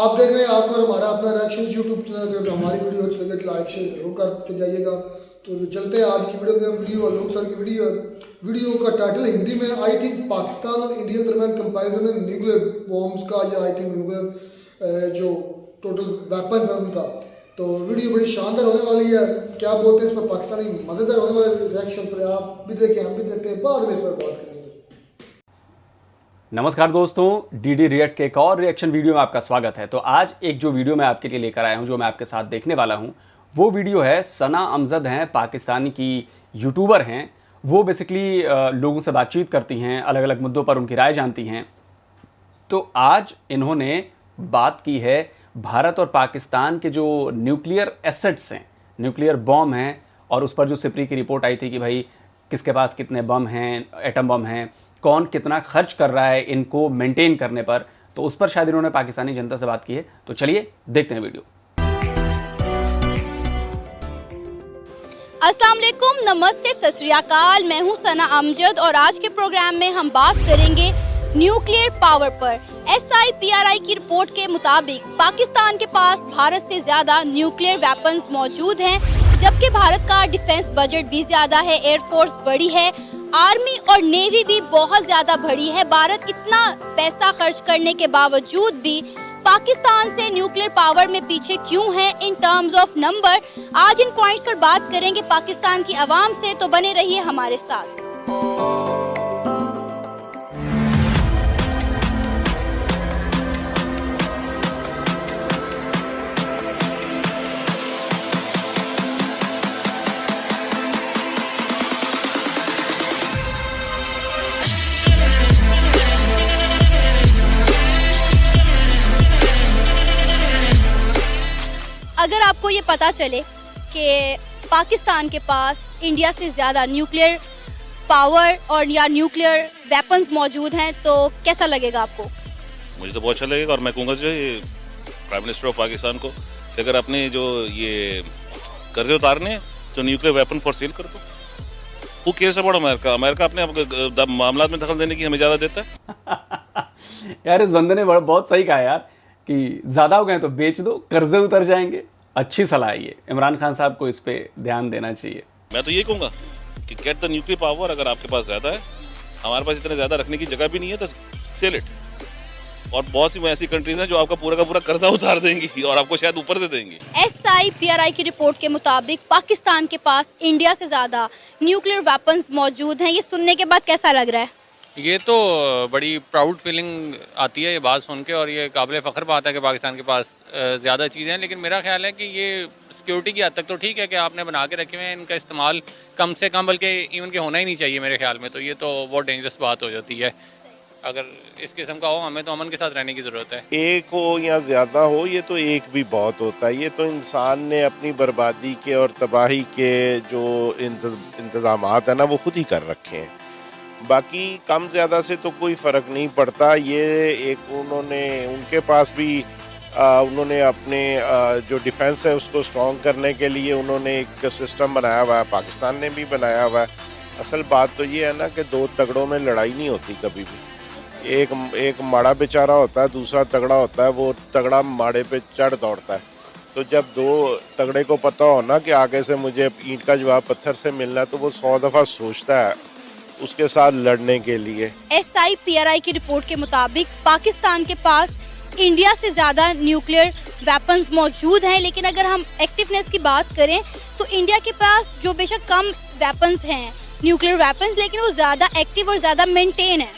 आप देख रहे हैं आपको हमारा अपना रिएक्शन यूट्यूब चैनल पे। हमारी वीडियो अच्छी लगे तो लाइक शेयर जरूर करके जाइएगा। तो चलते हैं आज की वीडियो लोग सर की वीडियो का टाइटल हिंदी में आई थिंक पाकिस्तान और इंडिया के दरमियान कंपैरिजन है न्यूक्लियर बॉम्ब्स का, या आई थिंक न्यूक्लियर जो टोटल वेपन्स हैं उनका। तो वीडियो बड़ी शानदार होने वाली है। क्या बोलते हैं इस पर पाकिस्तानी मज़ेदार होने वाले रिएक्शन पर आप भी देखें, हम भी देखते हैं, बाद में इस पर बात करेंगे। नमस्कार दोस्तों, डीडी रिएक्ट के एक और रिएक्शन वीडियो में आपका स्वागत है। तो आज एक जो वीडियो मैं आपके लिए लेकर आया हूं, जो मैं आपके साथ देखने वाला हूं, वो वीडियो है सना अमजद हैं, पाकिस्तानी की यूट्यूबर हैं। वो बेसिकली लोगों से बातचीत करती हैं, अलग अलग मुद्दों पर उनकी राय जानती हैं। तो आज इन्होंने बात की है भारत और पाकिस्तान के जो न्यूक्लियर एसेट्स हैं, न्यूक्लियर बम हैं, और उस पर जो सिप्री की रिपोर्ट आई थी कि भाई किसके पास कितने बम हैं, एटम बम हैं, कौन कितना खर्च कर रहा है इनको मेंटेन करने पर। तो उस पर शायद इन्होंने पाकिस्तानी जनता से बात की है। तो चलिए देखते हैं वीडियो। अस्सलाम वालेकुम, नमस्ते, सत श्री अकाल। मैं हूं सना अमजद और आज के प्रोग्राम में हम बात करेंगे न्यूक्लियर पावर पर। SIPRI की रिपोर्ट के मुताबिक पाकिस्तान के पास भारत से ज्यादा न्यूक्लियर वेपन्स मौजूद हैं, जबकि भारत का डिफेंस बजट भी ज्यादा है, एयरफोर्स बड़ी है, आर्मी और नेवी भी बहुत ज्यादा बड़ी है। भारत इतना पैसा खर्च करने के बावजूद भी पाकिस्तान से न्यूक्लियर पावर में पीछे क्यों है इन टर्म्स ऑफ नंबर। आज इन पॉइंट्स पर बात करेंगे पाकिस्तान की आवाम से, तो बने रहिए हमारे साथ। अगर आपको ये पता चले कि पाकिस्तान के पास इंडिया से ज़्यादा न्यूक्लियर पावर और या न्यूक्लियर वेपन्स मौजूद हैं, तो कैसा लगेगा आपको? मुझे तो बहुत अच्छा लगेगा, और मैं कहूँगा जो ये प्राइम मिनिस्टर ऑफ पाकिस्तान को कि अगर आपने जो ये कर्जे उतारने हैं तो न्यूक्लियर वेपन फॉर सेल कर दो। वो केस अबाउट अमेरिका, अमेरिका अपने मामला में दखल देने की हमें ज़्यादा देता है। यार इस बंदे ने बहुत सही कहा यार कि ज़्यादा हो गए तो बेच दो, कर्जे उतर जाएंगे। अच्छी सलाह है ये। इमरान खान साहब को इस पे ध्यान देना चाहिए। मैं तो ये कहूँगा कि गेट द न्यूक्लियर पावर। अगर आपके पास ज़्यादा है, हमारे पास इतने ज़्यादा रखने की जगह भी नहीं है, तो सेल इट। और बहुत सी ऐसी कंट्रीज हैं जो आपका पूरा का पूरा कर्जा उतार देंगी और आपको शायद ऊपर से देंगी। SIPRI की रिपोर्ट के मुताबिक पाकिस्तान के पास इंडिया से ज़्यादा न्यूक्लियर वेपन्स मौजूद हैं। ये सुनने के बाद कैसा लग रहा है? ये तो बड़ी प्राउड फीलिंग आती है ये बात सुन के, और ये काबिल फ़ख्र बात है कि पाकिस्तान के पास ज़्यादा चीज़ें हैं। लेकिन मेरा ख्याल है कि ये सिक्योरिटी की हद तक तो ठीक है कि आपने बना के रखे हुए हैं, इनका इस्तेमाल कम से कम बल्कि इवन के होना ही नहीं चाहिए मेरे ख्याल में। तो ये तो बहुत डेंजरस बात हो जाती है। अगर इस किस्म का हो, हमें तो अमन के साथ रहने की ज़रूरत है। एक हो या ज़्यादा हो, ये तो एक भी बहुत होता है। ये तो इंसान ने अपनी बर्बादी के और तबाही के जो इंतज़ामात है ना, वो खुद ही कर रखे हैं। बाकी कम ज़्यादा से तो कोई फ़र्क नहीं पड़ता। ये एक उन्होंने उनके पास भी उन्होंने अपने जो डिफेंस है उसको स्ट्रॉन्ग करने के लिए उन्होंने एक सिस्टम बनाया हुआ है, पाकिस्तान ने भी बनाया हुआ है। असल बात तो ये है ना कि दो तगड़ों में लड़ाई नहीं होती कभी भी। एक माड़ा बेचारा होता है, दूसरा तगड़ा होता है। वो तगड़ा माड़े पे चढ़ दौड़ता है। तो जब दो तगड़े को पता हो ना कि आगे से मुझे ईंट का जवाब पत्थर से मिलना है, तो वो 100 दफ़ा सोचता है उसके साथ लड़ने के लिए। SIPRI की रिपोर्ट के मुताबिक पाकिस्तान के पास इंडिया से ज़्यादा न्यूक्लियर वेपन्स मौजूद हैं, लेकिन अगर हम एक्टिवनेस की बात करें तो इंडिया के पास जो बेशक कम वेपन्स हैं, न्यूक्लियर वेपन्स, लेकिन वो ज़्यादा एक्टिव और ज़्यादा मेंटेन है।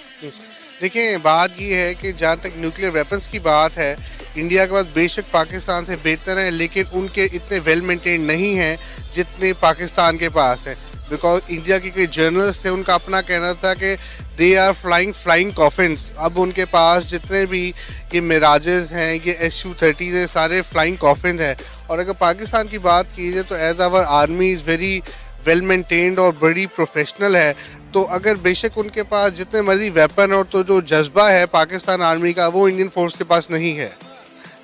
देखिए, बात ये है कि जहाँ तक न्यूक्लियर वेपन्स की बात है, इंडिया के पास बेशक पाकिस्तान से बेहतर है, लेकिन उनके इतने वेल मेंटेन नहीं हैं जितने पाकिस्तान के पास है। बिकॉज इंडिया के कई जर्नलिस्ट थे, उनका अपना कहना था कि दे आर फ्लाइंग कॉफिन्स। अब उनके पास जितने भी ये मिराजेस हैं, ये SU-30 हैं, सारे फ्लाइंग कॉफिन्स हैं। और अगर पाकिस्तान की बात की जाए तो as our army is very well maintained और बड़ी प्रोफेशनल है। तो अगर बेशक उनके पास जितने मर्जी वेपन और तो जो जज्बा है पाकिस्तान आर्मी का, वो इंडियन फोर्स के पास नहीं है।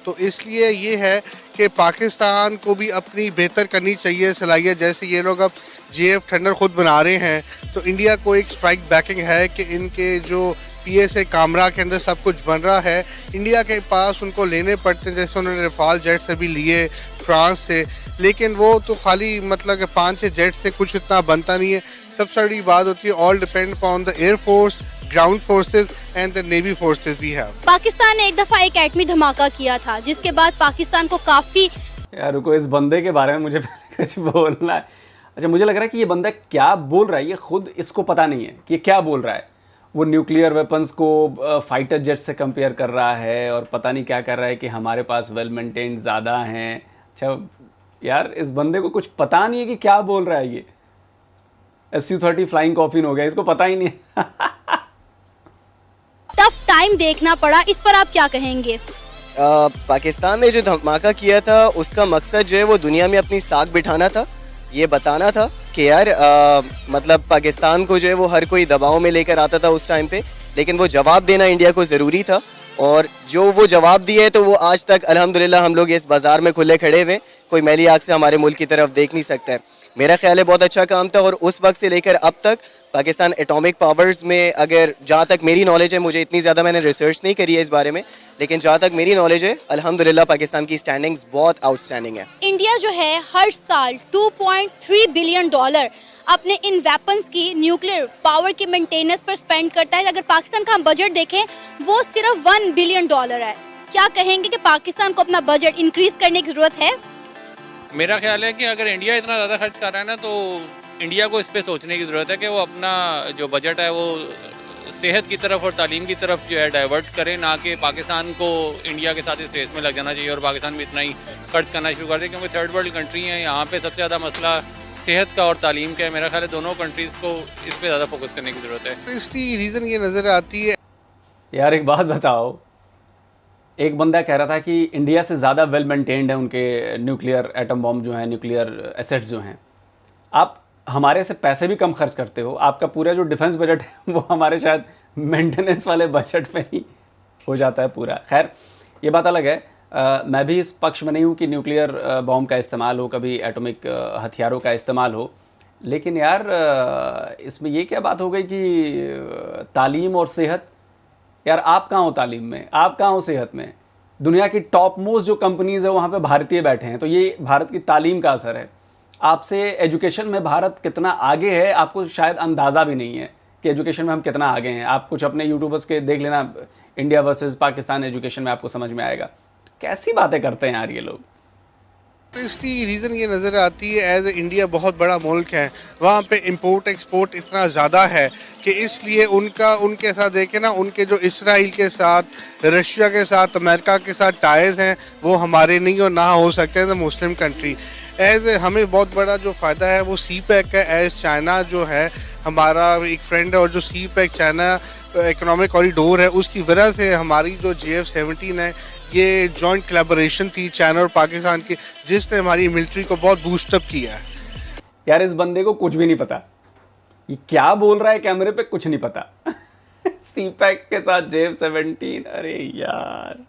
तो इसलिए ये है कि पाकिस्तान को भी अपनी बेहतर करनी चाहिए सलाहियत। जैसे ये लोग अब JF थंडर खुद बना रहे हैं, तो इंडिया को एक स्ट्राइक बैकिंग है कि इनके जो PSA कामरा के अंदर सब कुछ बन रहा है। इंडिया के पास उनको लेने पड़ते हैं, जैसे उन्होंने रफाल जेट्स अभी लिए फ्रांस से, लेकिन वो तो खाली मतलब कि 5-6 जेट से कुछ इतना बनता नहीं है। सबसे बड़ी बात होती है all depend upon the air force, ground forces and the navy forces we have. Pakistan ने एक दफा एक एटमी धमाका किया था, जिसके बाद पाकिस्तान को काफी यार रुको, इस बंदे के बारे में मुझे कुछ बोलना है। अच्छा, मुझे लग रहा है कि ये बंदा क्या बोल रहा है ये खुद इसको पता नहीं है कि ये क्या बोल रहा है। वो न्यूक्लियर वेपन्स को फाइटर जेट से कंपेयर कर रहा है और पता नहीं क्या कर रहा है कि हमारे पास वेल मेंटेन्ड ज़्यादा हैं। अच्छा यार, इस बंदे को कुछ पता नहीं है कि क्या बोल रहा है ये। Su-30 फ्लाइंग कॉफिन हो गया, इसको पता ही नहीं है। टफ टाइम देखना पड़ा, इस पर आप क्या कहेंगे? पाकिस्तान ने जो धमाका किया था उसका मकसद जो है वो दुनिया में अपनी साख बिठाना था, ये बताना था कि यार मतलब पाकिस्तान को जो है वो हर कोई दबाव में लेकर आता था उस टाइम पे, लेकिन वो जवाब देना इंडिया को ज़रूरी था। और जो वो जवाब दिए तो वो आज तक अल्हम्दुलिल्लाह हम लोग इस बाज़ार में खुले खड़े हुए, कोई मैली आँख से हमारे मुल्क की तरफ देख नहीं सकता है। मेरा ख्याल है बहुत अच्छा काम था। और उस वक्त से लेकर अब तक पाकिस्तान एटॉमिक पावर्स में, अगर जहाँ तक मेरी नॉलेज है, मुझे इतनी ज़्यादा मैंने रिसर्च नहीं करी है इस बारे में, लेकिन जहाँ तक मेरी नॉलेज है अल्हम्दुलिल्लाह पाकिस्तान की स्टैंडिंग्स बहुत आउटस्टैंडिंग है। इंडिया जो है हर साल $2.3 बिलियन अपने इन वेपन्स की न्यूक्लियर पावर की मेंटेनेंस पर स्पेंड करता है। अगर पाकिस्तान का हम बजट देखें वो सिर्फ $1 बिलियन है। क्या कहेंगे कि पाकिस्तान को अपना बजट इंक्रीज करने की जरूरत है? मेरा ख्याल है कि अगर इंडिया इतना ज़्यादा खर्च कर रहा है ना, तो इंडिया को इस पे सोचने की ज़रूरत है कि वो अपना जो बजट है वो सेहत की तरफ और तालीम की तरफ जो है डाइवर्ट करें, ना कि पाकिस्तान को इंडिया के साथ इस रेस में लग जाना चाहिए और पाकिस्तान भी इतना ही खर्च करना शुरू कर दे। क्योंकि थर्ड वर्ल्ड कंट्री है, यहाँ पे सबसे ज़्यादा मसला सेहत का और तालीम का है। मेरा ख्याल है दोनों कंट्रीज़ को इस पर ज़्यादा फोकस करने की ज़रूरत है। तो इसकी रीज़न ये नज़र आती है। यार एक बात बताओ, एक बंदा कह रहा था कि इंडिया से ज़्यादा वेल मेंटेन्ड है उनके न्यूक्लियर एटम बॉम्ब जो हैं, न्यूक्लियर एसेट्स जो हैं। आप हमारे से पैसे भी कम खर्च करते हो, आपका पूरा जो डिफेंस बजट है वो हमारे शायद मेंटेनेंस वाले बजट में ही हो जाता है पूरा। खैर ये बात अलग है। मैं भी इस पक्ष में नहीं हूँ कि न्यूक्लियर बॉम्ब का इस्तेमाल हो, कभी एटॉमिक हथियारों का इस्तेमाल हो, लेकिन यार इसमें ये क्या बात हो गई कि तालीम और सेहत। यार आप कहाँ हो तालीम में, आप कहाँ हो सेहत में? दुनिया की टॉप मोस्ट जो कंपनीज़ है वहाँ पे भारतीय बैठे हैं, तो ये भारत की तालीम का असर है। आपसे एजुकेशन में भारत कितना आगे है आपको शायद अंदाज़ा भी नहीं है कि एजुकेशन में हम कितना आगे हैं। आप कुछ अपने यूट्यूबर्स के देख लेना, इंडिया वर्सेस पाकिस्तान एजुकेशन में, आपको समझ में आएगा। कैसी बातें करते हैं यार ये लोग। तो इसकी रीज़न ये नज़र आती है एज इंडिया बहुत बड़ा मुल्क है, वहाँ पे इंपोर्ट एक्सपोर्ट इतना ज़्यादा है कि इसलिए उनके साथ देखें ना, उनके जो इसराइल के साथ, रशिया के साथ, अमेरिका के साथ टाइज हैं वो हमारे नहीं और ना हो सकते हैं मुस्लिम कंट्री। एज हमें बहुत बड़ा जो फ़ायदा है वो CPEC का, एज चाइना जो है हमारा एक फ्रेंड है और जो CPEC चाइना इकोनॉमिक कॉरिडोर है उसकी वजह से हमारी जो JF-17 है ये जॉइंट कोलैबोरेशन थी चाइना और पाकिस्तान की, जिसने हमारी मिलिट्री को बहुत बूस्टअप किया है। यार इस बंदे को कुछ भी नहीं पता, ये क्या बोल रहा है कैमरे पे कुछ नहीं पता। CPEC के साथ JF-17, अरे यार।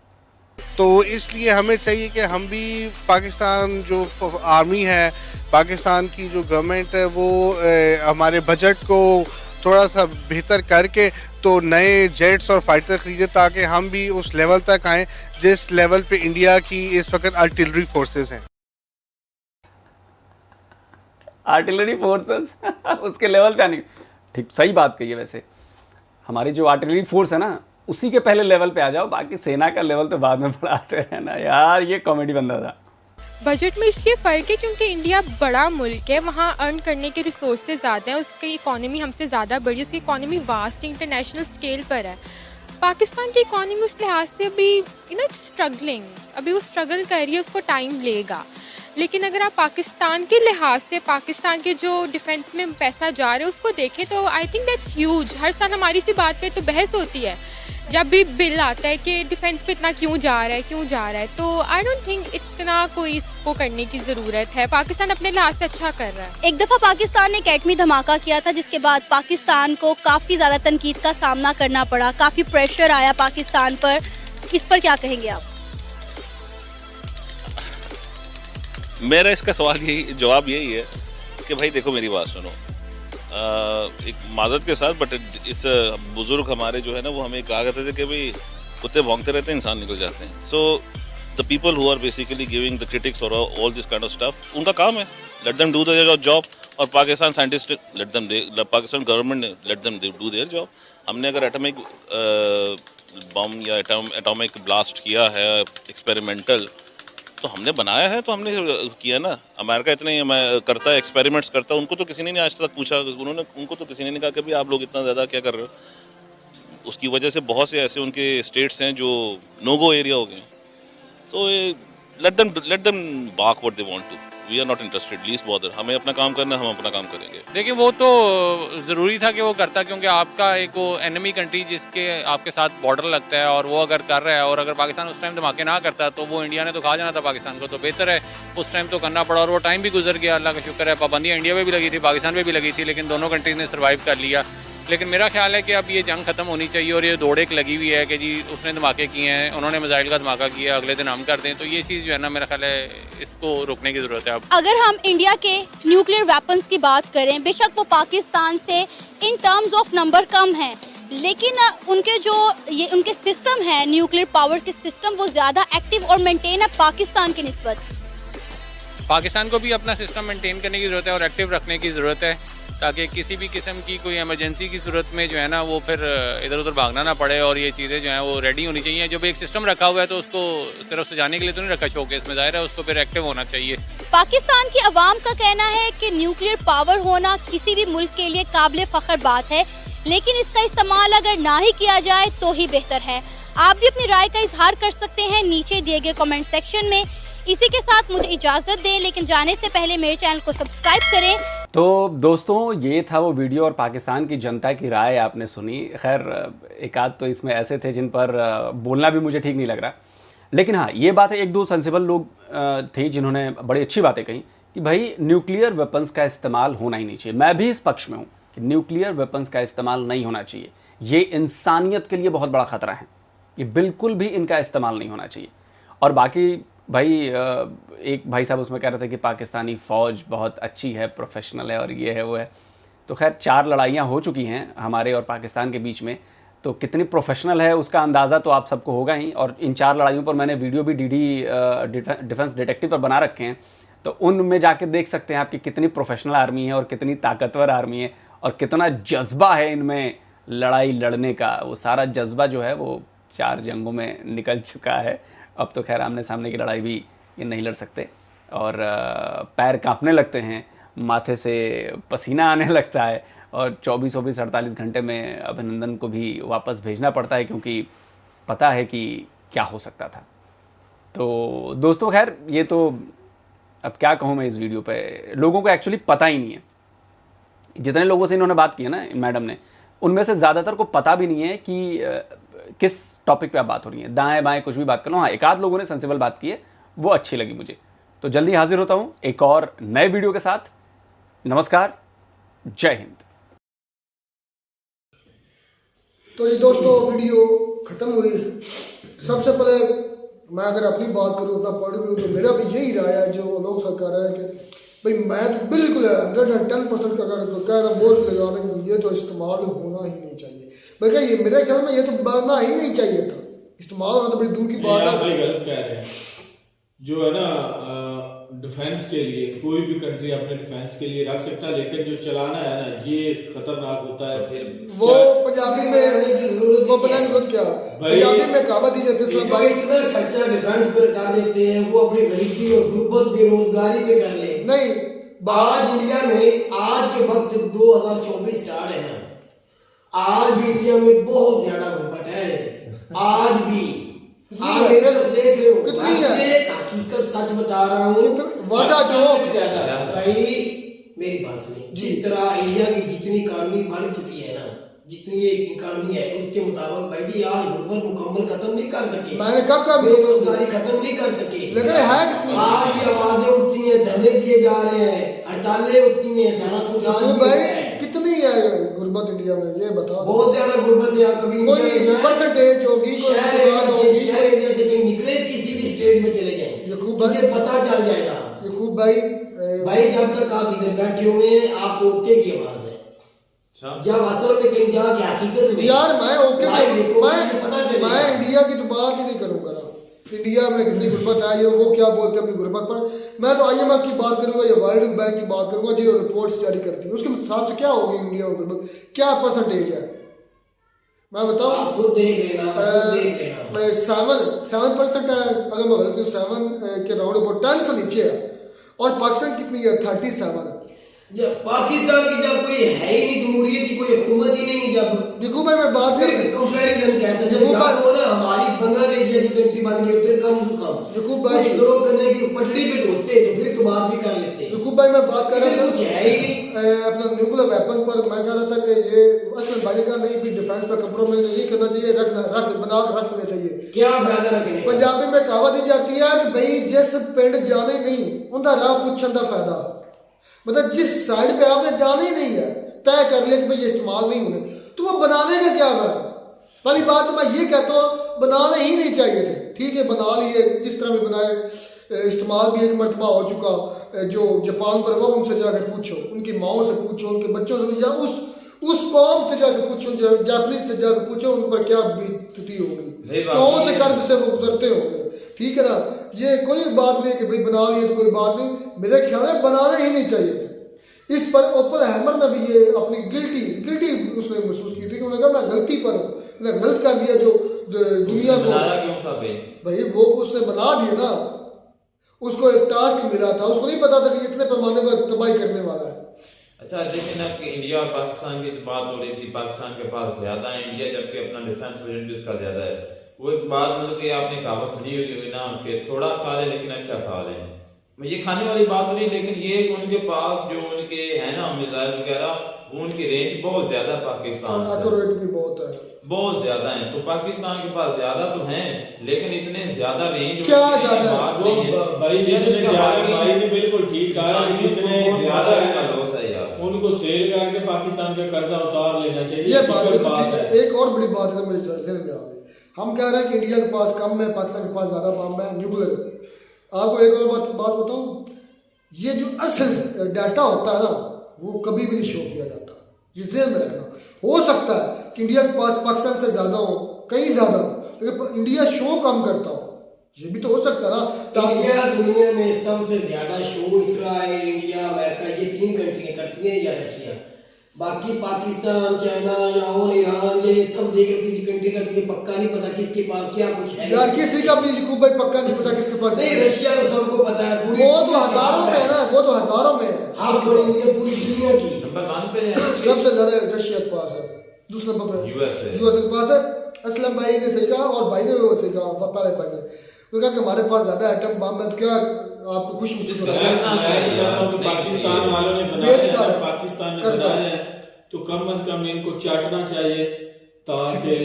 तो इसलिए हमें चाहिए कि हम भी पाकिस्तान जो आर्मी है, पाकिस्तान की जो गवर्नमेंट है वो हमारे बजट को थोड़ा सा बेहतर करके तो नए जेट्स और फाइटर खरीदे, ताकि हम भी उस लेवल तक आएँ जिस लेवल पे इंडिया की इस वक्त आर्टिलरी फोर्सेस हैं। आर्टिलरी फोर्सेस उसके लेवल पे आने, ठीक सही बात कही है। वैसे हमारी जो आर्टिलरी फोर्स है ना उसी के पहले लेवल पे आ जाओ, बाकी सेना का लेवल तो बाद में बढ़ाते रहना। यार ये कॉमेडी बंदा था। बजट में इसलिए फ़र्क है क्योंकि इंडिया बड़ा मुल्क है, वहाँ अर्न करने के रिसोर्सेज ज़्यादा हैं, उसकी इकॉनमी हमसे ज़्यादा बड़ी, उसकी इकॉनमी वास्ट इंटरनेशनल स्केल पर है। पाकिस्तान की इकॉनमी उस लिहाज से अभी स्ट्रगलिंग, अभी वो स्ट्रगल कर रही है, उसको टाइम लेगा। लेकिन अगर आप पाकिस्तान के लिहाज से पाकिस्तान के जो डिफेंस में पैसा जा रहा है उसको देखें तो आई थिंक दैट्स ह्यूज। हर साल हमारी सी बात पे तो बहस होती है जब भी बिल आता है कि डिफेंस पे इतना क्यों जा रहा है, तो आई डोंट थिंक इतना कोई इसको करने की ज़रूरत है। पाकिस्तान अपने लिहाज से अच्छा कर रहा है। एक दफ़ा पाकिस्तान ने एक एटमी धमाका किया था, जिसके बाद पाकिस्तान को काफ़ी ज़्यादा तनकीद का सामना करना पड़ा, काफ़ी प्रेशर आया पाकिस्तान पर। इस पर क्या कहेंगे आप? मेरा इसका जवाब यही है कि भाई देखो मेरी बात सुनो, एक माजरत के साथ, बट इस बुजुर्ग हमारे जो है ना वो हमें कहा करते थे कि भाई कुत्ते भौंकते रहते हैं, इंसान निकल जाते हैं. So the people who are basically giving the critics और all this kind of stuff, उनका काम है, let them do their job. और पाकिस्तान साइंटिस्ट पाकिस्तान गवर्नमेंट ने let them do their job. हमने अगर एटॉमिक बम या एटॉमिक ब्लास्ट किया है एक्सपेरिमेंटल, तो हमने बनाया है, तो हमने किया ना. अमेरिका इतने करता है, एक्सपेरिमेंट्स करता है, उनको तो किसी ने नहीं आज तक पूछा, उनको तो किसी ने नहीं कहा कि भाई आप लोग इतना ज़्यादा क्या कर रहे हो. उसकी वजह से बहुत से ऐसे उनके स्टेट्स हैं जो नो गो एरिया हो गए. तो let them bark what they want to. We are not interested, least bother. हमें अपना काम करना है, हम अपना काम करेंगे. देखिए वो तो ज़रूरी था कि वो करता, क्योंकि आपका एक वो एनिमी कंट्री जिसके आपके साथ बॉर्डर लगता है और वो अगर कर रहा है, और अगर पाकिस्तान उस टाइम धमाके ना करता तो वो इंडिया ने तो खा जाना था पाकिस्तान को. तो बेहतर है उस टाइम तो करना पड़ा, और वो टाइम भी गुजर गया, अल्लाह का शुक्र है. पाबंदियाँ इंडिया में भी लगी थी, पाकिस्तान में भी लगी थी, लेकिन दोनों कंट्रीज़ ने सर्वाइव कर लिया. लेकिन मेरा ख्याल है कि अब ये जंग ख़त्म होनी चाहिए, और ये दौड़ एक लगी हुई है कि जी उसने धमाके किए हैं, उन्होंने मिसाइल का धमाका किया, अगले दिन हम कर दें. तो ये चीज़ जो है ना, मेरा ख्याल है इसको रोकने की ज़रूरत है अब. अगर हम इंडिया के न्यूक्लियर वेपन्स की बात करें, बेशक वो पाकिस्तान से इन टर्म्स ऑफ नंबर कम हैं, लेकिन उनके जो ये उनके सिस्टम है, न्यूक्लियर पावर के सिस्टम, वो ज़्यादा एक्टिव और मेंटेन है पाकिस्तान की निस्बत. पाकिस्तान को भी अपना सिस्टम मेंटेन करने की ज़रूरत है और एक्टिव रखने की ज़रूरत है, ताकि किसी भी किस्म की कोई इमरजेंसी की सूरत में जो है ना वो फिर इधर उधर भागना ना पड़े, और ये चीज़ें जो हैं वो रेडी होनी चाहिए. जब एक सिस्टम रखा हुआ है तो उसको सिर्फ सजाने के लिए तो नहीं रखा शोकेस में, ज़ाहिर है उसको फिर एक्टिव होना चाहिए. पाकिस्तान की अवाम का कहना है कि न्यूक्लियर पावर होना किसी भी मुल्क के लिए काबिल फ़ख्र बात है, लेकिन इसका इस्तेमाल अगर ना ही किया जाए तो ही बेहतर है. आप भी अपनी राय का इजहार कर सकते हैं नीचे दिए गए कमेंट सेक्शन में. इसी के साथ मुझे इजाज़त दें, लेकिन जाने से पहले मेरे चैनल को सब्सक्राइब करें. तो दोस्तों ये था वो वीडियो और पाकिस्तान की जनता की राय आपने सुनी. खैर एक आध तो इसमें ऐसे थे जिन पर बोलना भी मुझे ठीक नहीं लग रहा, लेकिन हाँ ये बात है, एक दो सेंसिबल लोग थे जिन्होंने बड़ी अच्छी बातें कही कि भाई न्यूक्लियर वेपन्स का इस्तेमाल होना ही नहीं चाहिए. मैं भी इस पक्ष में हूँ कि न्यूक्लियर वेपन्स का इस्तेमाल नहीं होना चाहिए. ये इंसानियत के लिए बहुत बड़ा ख़तरा है, ये बिल्कुल भी इनका इस्तेमाल नहीं होना चाहिए. और बाकी भाई एक भाई साहब उसमें कह रहे थे कि पाकिस्तानी फ़ौज बहुत अच्छी है, प्रोफेशनल है और ये है वो है. तो खैर 4 लड़ाइयाँ हो चुकी हैं हमारे और पाकिस्तान के बीच में, तो कितनी प्रोफेशनल है उसका अंदाज़ा तो आप सबको होगा ही. और इन 4 लड़ाइयों पर मैंने वीडियो भी डीडी डिफेंस डिटेक्टिव पर बना रखे हैं, तो उनमें जाके देख सकते हैं आपकी कितनी प्रोफेशनल आर्मी है और कितनी ताकतवर आर्मी है और कितना जज्बा है इनमें लड़ाई लड़ने का. वो सारा जज्बा जो है वो 4 जंगों में निकल चुका है. अब तो खैर आमने सामने की लड़ाई भी ये नहीं लड़ सकते, और पैर कांपने लगते हैं, माथे से पसीना आने लगता है, और 24-48 घंटे में अभिनंदन को भी वापस भेजना पड़ता है, क्योंकि पता है कि क्या हो सकता था. तो दोस्तों खैर ये तो अब क्या कहूँ मैं, इस वीडियो पे लोगों को एक्चुअली पता ही नहीं है. जितने लोगों से इन्होंने बात की है ना मैडम ने, उनमें से ज़्यादातर को पता भी नहीं है कि किस टॉपिक पे आप बात हो रही है. दाएं बाएं कुछ भी बात कर लो. हाँ एक आध लोगों ने सेंसिबल बात की है, वो अच्छी लगी मुझे. तो जल्दी हाजिर होता हूँ एक और नए वीडियो के साथ. नमस्कार, जय हिंद. तो ये दोस्तों वीडियो ख़त्म हुई. सबसे पहले मैं अगर अपनी बात करूँ, अपना पॉइंट ऑफ व्यू, तो मेरा भी यही राय है जो लोग सब कह रहे हैं कि भाई मैं तो बिल्कुल 110% का अगर कह रहा बोल लगा रहा हूँ ये तो इस्तेमाल होना ही नहीं चाहिए. मैं क्या ये मेरे ख्याल में ये तो बनना ही नहीं चाहिए था. इस्तेमाल होना तो बड़ी दूर की बात है. भाई गलत कह रहे हैं. जो है ना डिफेंस के लिए कोई भी कंट्री अपने डिफेंस के लिए रख सकता है, लेकिन जो चलाना है ना ये खतरनाक होता है. वो पंजाबी में वो पता नहीं क्या पंजाबी में कहावत ही जाती है भाई, इतना खर्चा डिफेंस पर कर देते हैं, वो अपनी गरीबी और गुर्बत बेरोजगारी पे कर ले. नहीं आज इंडिया में आज के वक्त 2024 स्टार्ट है ना, आज भी इंडिया में बहुत ज्यादा गुर्बत है. आज भी आप मेरे को देख रहे हो, कितनी है एक हकीकत सच बता रहा हूँ. वादा जो भाई मेरी बात सुनिए. जिस तरह इंडिया की जितनी इकानमी बढ़ चुकी है ना, जितनी ये इकानमी है उसके मुताबिक भाई जी आज गुर्बत मुकम्मल खत्म नहीं कर सके. मैंने कब बेरोजगारी खत्म नहीं कर सके, लेकिन है कितनी. आज भी आवाजें उठती हैं, धरने दिए जा रहे हैं, हड़तालें उठती हैं, सारा कुछ आज भी भाई कितनी है गुर्बत इंडिया में ये बताओ. बहुत ज्यादा गुर्बत है. कभी कोई परसेंटेज होगी, शहर एरिया से कहीं निकले, किसी भी स्टेट में चले जाएं, मुझे पता चल जाएगा. यकूब भाई भाई जब तक आप इधर बैठे हुए हैं आपको ओके की आवाज है. जब असल में कहीं जाके हकीकत में यार मैं ओके देखो पता चले मैं इंडिया की तो बात ही नहीं करूंगा ना, इंडिया में कितनी गुर्बत है, ये वो क्या बोलते हैं अपनी गुर्बत पर। मैं तो IMF की बात करूंगा या वर्ल्ड बैंक की बात करूंगा जो रिपोर्ट्स जारी करती है, उसके हिसाब से क्या होगी इंडिया में गुर्बत, क्या परसेंटेज है मैं बताऊं। आप खुद देख लेना 7% है, अगर मैं गलत हूँ 7 के राउंड अबाउट 10 से नीचे है, और पाकिस्तान कितनी है 37 है। जब पाकिस्तान की जब कोई है ही नहीं, जमहूरियत की कोई हुकूमत ही नहीं, जब देखो भाई मैं बात कर कंपैरिजन कैसे हो ना, हमारी बांग्लादेश जैसी कंट्री बन गई उधर कम से कम देखो भाई ग्रो करने की पटड़ी पे ढोते तो फिर तो बात भी कर लेते। देखो भाई मैं बात कर रहा था कुछ है ही नहीं अपना न्यूक्लियर वेपन पर, मैं कह रहा था कि ये असल भाई का नहीं भी डिफेंस पर कंप्रोमाइज नहीं करना चाहिए, बना के रख लेना चाहिए। क्या फायदा रखने, पंजाबी में कहावत दी जाती है कि भाई जिस पिंड जाने नहीं उनका राह पूछने का फायदा, मतलब जिस साइड पे आपने जाना ही नहीं है तय कर लिया कि भाई ये इस्तेमाल नहीं होने, तो वो बनाने का क्या फायदा। पहली बात तो मैं ये कहता हूँ बनाने ही नहीं चाहिए थे, ठीक है बना लिए जिस तरह भी बनाए, इस्तेमाल भी एक मरतबा हो चुका, जो जापान पर हुआ उनसे जाकर पूछो, उनकी माओ से पूछो, उनके बच्चों से, या उस कौम से जाकर पूछो, जापानीज से जाकर पूछो उन पर क्या बीतती होगी, कौन से कर्ज से वो गुजरते होंगे, ठीक है ना। ये कोई बात नहीं कि भाई बना लिए तो कोई बात नहीं, मेरे ख्याल में बनाना ही नहीं चाहिए थे। इस पर ओपर हैमर ने भी ये अपनी गिल्टी उसने महसूस की थी कि उन्होंने कहा मैं गलती पर हूँ, मैंने गलत कर दिया जो दुनिया को भाई वो उसने बना दिया ना, उसको एक टास्क मिला था, उसको नहीं पता था कि इतने पैमाने पर तबाही करने वाला है। अच्छा लेकिन अब इंडिया और पाकिस्तान की बात हो रही थी, पाकिस्तान के पास ज्यादा है इंडिया, जबकि अपना डिफेंस बजट भी उसका ज्यादा है। वो एक बात मतलब कि आपने कहावत सुनी होगी ना कि थोड़ा खा ले लेकिन अच्छा खा ले, ये खाने वाली बात नहीं, लेकिन ये उनके पास जो उनके है ना मिसाइल वगैरह वो उनकी रेंज बहुत ज्यादा पाकिस्तान एक्यूरेट भी बहुत है, बहुत ज्यादा है। तो पाकिस्तान के पास ज्यादा तो हैं लेकिन इतने ज्यादा रेंज क्या ज्यादा वो भाई जितने ज्यादा भाई ने बिल्कुल ठीक कहा कि जितने ज्यादा है लॉस है यार, उनको सेल करके पाकिस्तान का कर्जा उतार लेना चाहिए। ये बात है। एक और बड़ी बात है मुझे जहन में आ गई, हम कह रहे हैं कि इंडिया के पास कम है, पाकिस्तान के पास ज्यादा बम है न्यूक्लियर। आपको एक और बात बताऊं, ये जो असल डाटा होता है ना वो कभी भी नहीं शो किया जाता, ये ज़हन में रखना। हो सकता है कि इंडिया के पास पाकिस्तान से ज़्यादा हो, कहीं ज़्यादा हो, लेकिन इंडिया शो कम करता हो, ये भी तो हो सकता है ना। इंडिया दुनिया में सबसे ज़्यादा शो इसराइल, इंडिया, अमेरिका ये 3 कंट्रियाँ करती हैं या रशिया, बाकी पाकिस्तान, चाइना या और ईरान ये सब देख लो किसी कंट्री का तुझे पक्का नहीं पता किसके पास क्या कुछ है यार, किसी का भी भाई पक्का नहीं पता किसके पास। नहीं रशिया तो सबको पता है, पूरी वो तो हजारों में है ना, वो तो हजारों में है, हाफ बनी हुई है पूरी दुनिया की। नंबर 1 पे है सबसे ज्यादा रशिया के पास है, दूसरे नंबर पे यूएस के पास है। असलम भाई ने सही कहा और भाई ने सही कहा, पहले भाई ने तो कहा कि हमारे पास ज्यादा एटम बम है, तो क्या आपको खुश महसूस होता है? पाकिस्तान वालों ने बनाया, पाकिस्तान ने बनाया है तो कम से कम इनको चाटना चाहिए, ताकि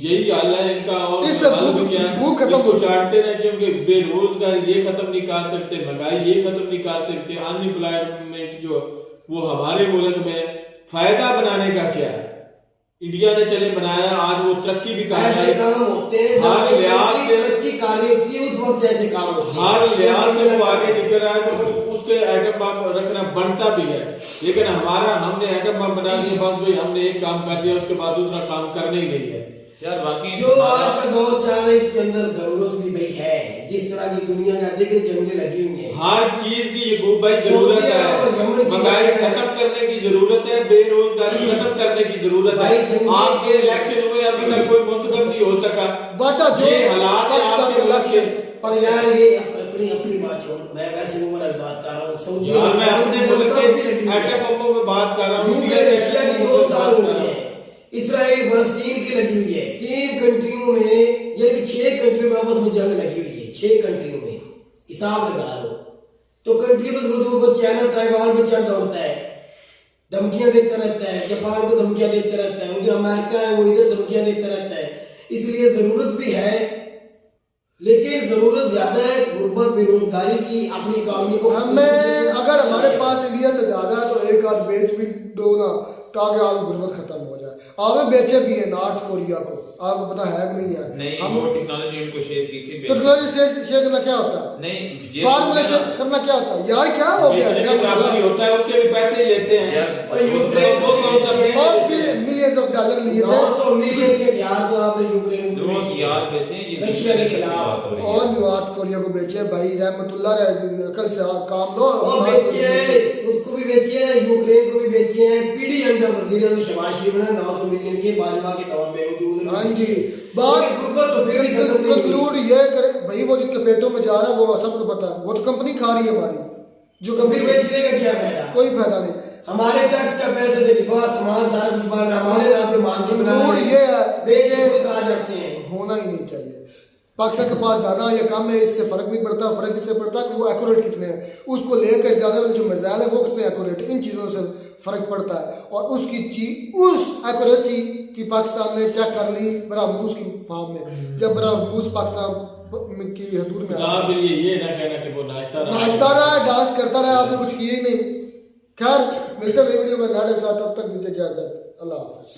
यही हाल है इनका। और इसको चाटते रहे, क्योंकि बेरोजगारी ये खत्म नहीं कर सकते, महंगाई ये खत्म नहीं कर सकते, अनएम्प्लॉयमेंट जो वो हमारे मुल्क में फायदा बनाने का क्या है। इंडिया ने चले बनाया, आज वो तरक्की भी कर रहा है, काम होते हैं हर लिहाज से तरक्की कार्य होती है, उस वक्त जैसे काम होते हैं, हर लिहाज से वो आगे निकल रहा है, तो उसके एटम बम रखना बनता भी है। लेकिन हमने एटम बम बना दिया, बस भाई हमने एक काम कर दिया, उसके बाद दूसरा काम करना ही नहीं है यार। बाकी जो आज का दौर चल रहा है इसके अंदर जरूरत भी भाई है, जिस तरह की दुनिया का देखिए जंगे लगी हुई है, हर चीज की ये भाई जरूरत है, महंगाई खत्म करने की जरूरत है, बेरोजगारी खत्म करने की जरूरत है। आपके इलेक्शन हुए अभी तक कोई मुंतखब नहीं हो सका, ये हालात पर यार ये अपनी बात छोड़, मैं वैसे ओवरऑल बात कर रहा हूँ, यार मैं अपने मुल्क के एटम बमों में बात कर रहा हूँ। रशिया की 2 साल हो गए हैं, इसराइल फलस्तीन की लगी हुई है, 3 कंट्रियों में ये 6 कंट्रियों में आपस में जंग लगी हुई है, 6 कंट्रियों में हिसाब लगा लो। तो कंट्री को जरूरत हो, चाइना ताइवान पे चढ़ दौड़ता है, धमकियां देता रहता है, जापान को धमकियां देता रहता है, उधर अमेरिका है वो इधर धमकियां देता रहता है, इसलिए जरूरत भी है, लेकिन जरूरत ज्यादा है गुर्बत बेरोजगारी की, अपनी इकोनॉमी को हमें अगर हमारे पास इंडिया से ज्यादा है तो एक आध बेच भी दो ना, ताकि आज गुर्बत खत्म हो जाए। आगे बेचे भी है नॉर्थ कोरिया को, आपको पता है कि नहीं है? नहीं, हम वो टेक्नोलॉजी उनको शेयर की थी। टेक्नोलॉजी शेयर करना क्या होता है? नहीं, ये फॉर्मुलेशन करना क्या होता है यार? क्या हो गया? होता है, उसके भी पैसे ही लेते हैं और यूक्रेन को और मिलियंस ऑफ डॉलर लिए थे। 900 मिलियन के हथियार तो आपने यूक्रेन को दो हथियार बेचे, ये रशिया के खिलाफ बात हो रही है। और नॉर्थ कोरिया को बेचे भाई, रहमतुल्लाह कल से काम लो। और बेचे हैं, उसको भी बेचे हैं, यूक्रेन को भी बेचे हैं। पीडी अंडर वजीर शहबाज शरीफ ने 900 मिलियन के बाजवा के दौर में मौजूद। हाँ जी, बात तो फिर भी खत्म नहीं कंक्लूड ये करे भाई, वो जिनके पेटों में जा रहा है वो सबको पता है, वो तो कंपनी खा रही है हमारी, जो तो फिर बेचने का क्या फायदा? कोई फायदा नहीं। हमारे टैक्स का पैसे से डिफा सामान सारा कुछ बन रहा है, हमारे नाम पे मांग के बना कंक्लूड ये है, बेचे कहा जाते हैं, होना ही नहीं चाहिए। पाकिस्तान के पास ज़्यादा या कम है इससे फ़र्क नहीं पड़ता। फ़र्क इससे पड़ता है कि वो एक्यूरेट कितने हैं, उसको लेकर जाने वाले जो मिसाइल है वो कितने एक्यूरेट, इन चीज़ों से फ़र्क पड़ता है। और उसकी चीज उस एक्यूरेसी की पाकिस्तान ने चेक कर ली बरामूस की फार्म में, जब बरामूस पाकिस्तान की हदूद में आपके लिए ये ना कहना कि वो नाचता रहा, डांस करता रहा, आपने कुछ किए ही नहीं। खैर मिलते हैं वीडियो में, तब तक दीजिए इजाज़त, अल्लाह हाफ़िज़।